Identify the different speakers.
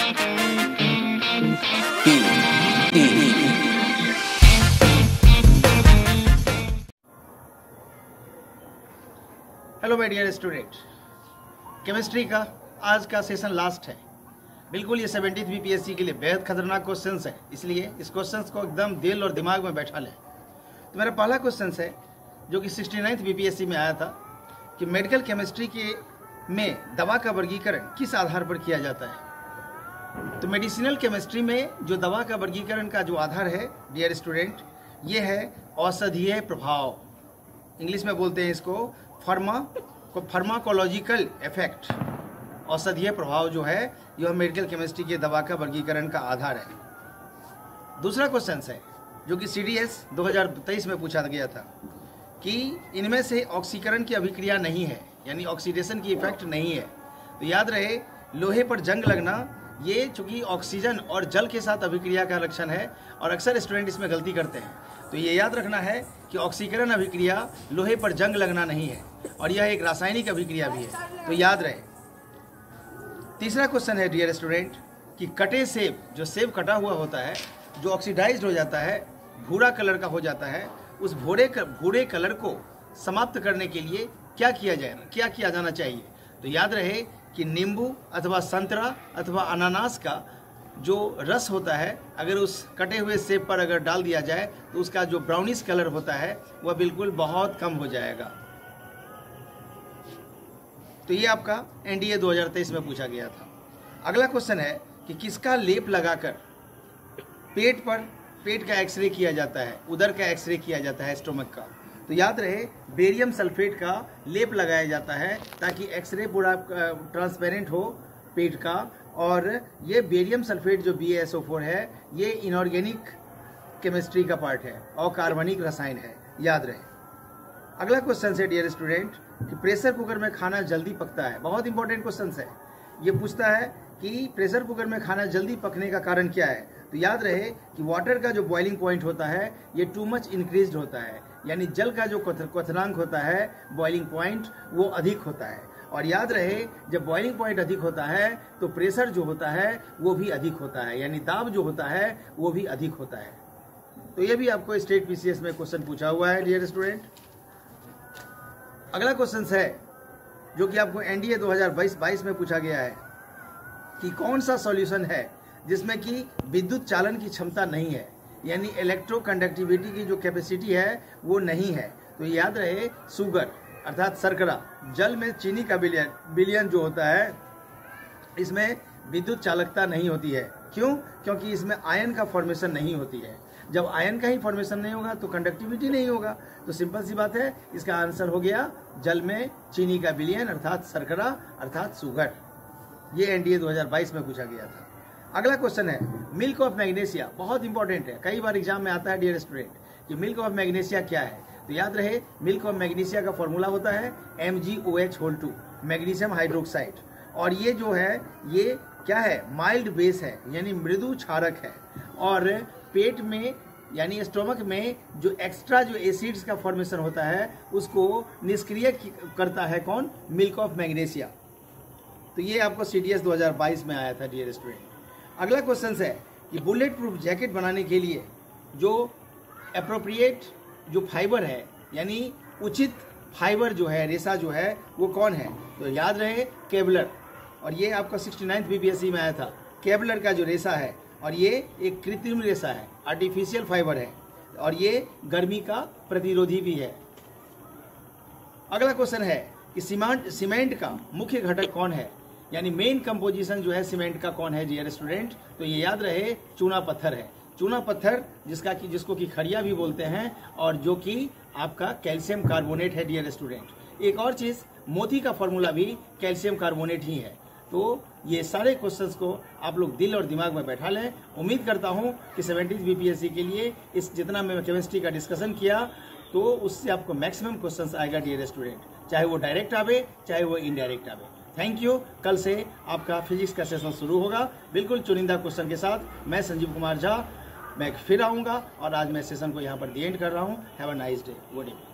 Speaker 1: Hello my dear student, chemistry का आज का सेशन लास्ट है। बिल्कुल ये 70th बीपीएससी के लिए बेहद खतरनाक क्वेश्चंस है, इसलिए इस क्वेश्चंस को एकदम दिल और दिमाग में बैठा लें। तो मेरा पहला क्वेश्चन है जो कि 69th बीपीएससी में आया था कि मेडिकल केमिस्ट्री के में दवा का वर्गीकरण किस आधार पर किया जाता है। तो मेडिसिनल केमिस्ट्री में जो दवा का वर्गीकरण का जो आधार है डियर स्टूडेंट, ये है औषधीय प्रभाव। इंग्लिश में बोलते हैं इसको फार्माकोलॉजिकल इफेक्ट। औषधीय प्रभाव जो है यह मेडिकल केमिस्ट्री के दवा का वर्गीकरण का आधार है। दूसरा क्वेश्चन है जो कि CDS 2023 में पूछा गया था कि इनमें से ऑक्सीकरण की अभिक्रिया नहीं है, यानी ऑक्सीडेशन की इफेक्ट नहीं है। तो याद रहे, लोहे पर जंग लगना ये चूंकि ऑक्सीजन और जल के साथ अभिक्रिया का लक्षण है और अक्सर स्टूडेंट इसमें गलती करते हैं। तो ये याद रखना है कि ऑक्सीकरण अभिक्रिया लोहे पर जंग लगना नहीं है और यह एक रासायनिक अभिक्रिया भी है, तो याद रहे। तीसरा क्वेश्चन है डियर स्टूडेंट कि कटे सेब, जो सेब कटा हुआ होता है, जो ऑक्सीडाइज्ड हो जाता है, भूरा कलर का हो जाता है, उस भूरे कलर को समाप्त करने के लिए क्या किया जाना चाहिए। तो याद रहे कि नींबू अथवा संतरा अथवा अनानास का जो रस होता है, अगर उस कटे हुए सेब पर अगर डाल दिया जाए तो उसका जो ब्राउनिश कलर होता है वह बिल्कुल बहुत कम हो जाएगा। तो ये आपका NDA 2023 में पूछा गया था। अगला क्वेश्चन है कि किसका लेप लगाकर पेट का एक्सरे किया जाता है, उदर का एक्सरे किया जाता है, स्टोमक का। तो याद रहे, बेरियम सल्फेट का लेप लगाया जाता है ताकि एक्सरे पूरा ट्रांसपेरेंट हो पेट का। और ये बेरियम सल्फेट जो BaSO4 है, ये इनऑर्गेनिक केमिस्ट्री का पार्ट है, अकार्बनिक रसायन है, याद रहे। अगला क्वेश्चन है डियर स्टूडेंट कि प्रेशर कुकर में खाना जल्दी पकता है। बहुत इंपॉर्टेंट क्वेश्चन है। ये पूछता है कि प्रेशर कुकर में खाना जल्दी पकने का कारण क्या है। तो याद रहे कि वाटर का जो बॉइलिंग पॉइंट होता है ये टू मच इंक्रीज्ड होता है, यानी जल का जो क्वथनांक होता है, बॉइलिंग पॉइंट, वो अधिक होता है। और याद रहे, जब बॉइलिंग पॉइंट अधिक होता है तो प्रेशर जो होता है वो भी अधिक होता है, यानी दाब जो होता है वो भी अधिक होता है। तो ये भी आपको स्टेट PCS में क्वेश्चन पूछा हुआ है डियर स्टूडेंट। अगला क्वेश्चन है जो कि आपको NDA 2022 में पूछा गया है कि कौन सा सॉल्यूशन है जिसमें कि विद्युत चालन की क्षमता नहीं है, यानी इलेक्ट्रोकंडक्टिविटी की जो कैपेसिटी है वो नहीं है। तो याद रहे, शुगर अर्थात शर्करा, जल में चीनी का विलयन जो होता है, इसमें विद्युत चालकता नहीं होती है। क्यों? क्योंकि इसमें आयन का फॉर्मेशन नहीं होती है। जब आयन का ही फॉर्मेशन नहीं होगा तो कंडक्टिविटी नहीं होगा। तो सिंपल सी बात है, इसका आंसर हो गया जल में चीनी का विलयन अर्थात शर्करा अर्थात शुगर। ये NDA 2022 में पूछा गया था। अगला क्वेश्चन है मिल्क ऑफ मैग्नीशिया। बहुत इंपॉर्टेंट है, कई बार एग्जाम में आता है डियर स्टूडेंट कि मिल्क ऑफ मैग्नीशिया क्या है। तो याद रहे, मिल्क ऑफ मैग्नीशिया का फॉर्मूला होता है MgOH2, मैग्नीशियम हाइड्रोक्साइड। और ये जो है ये क्या है, माइल्ड बेस है, यानी मृदु क्षारक है। और पेट में यानी स्टोमक में जो एक्स्ट्रा जो एसिड्स का फॉर्मेशन होता है उसको निष्क्रिय करता है कौन, मिल्क ऑफ मैग्नीशिया। तो ये आपको CDS 2022 में आया था डियर स्टूडेंट। अगला क्वेश्चन है कि बुलेट प्रूफ जैकेट बनाने के लिए जो एप्रोप्रिएट जो फाइबर है, यानी उचित फाइबर जो है, रेशा जो है, वो कौन है। तो याद रहे, केवलर। और ये आपका 69th BPSC में आया था। केवलर का जो रेशा है, और ये एक कृत्रिम रेशा है, आर्टिफिशियल फाइबर है, और ये गर्मी का प्रतिरोधी भी है। अगला क्वेश्चन है कि सीमेंट का मुख्य घटक कौन है, यानी मेन कंपोजिशन जो है सीमेंट का कौन है डियर स्टूडेंट। तो ये याद रहे, चूना पत्थर है। चूना पत्थर जिसको कि खड़िया भी बोलते हैं, और जो कि आपका कैल्शियम कार्बोनेट है डियर स्टूडेंट। एक और चीज, मोती का फॉर्मूला भी कैल्शियम कार्बोनेट ही है। तो ये सारे क्वेश्चंस को आप लोग दिल और दिमाग में बैठा लें। उम्मीद करता हूं कि 70th BPSC के लिए इस जितना मैं केमिस्ट्री का डिस्कशन किया तो उससे आपको मैक्सिमम क्वेश्चंस आएगा डियर स्टूडेंट, चाहे वो डायरेक्ट आवे चाहे वो इनडायरेक्ट आवे। Thank you. कल से आपका फिजिक्स का सेशन शुरू होगा बिल्कुल चुनिंदा क्वेश्चन के साथ। मैं संजीव कुमार झा, मैं फिर आऊँगा और आज मैं सेशन को यहाँ पर दी एंड कर रहा हूँ। Have a nice day, good evening.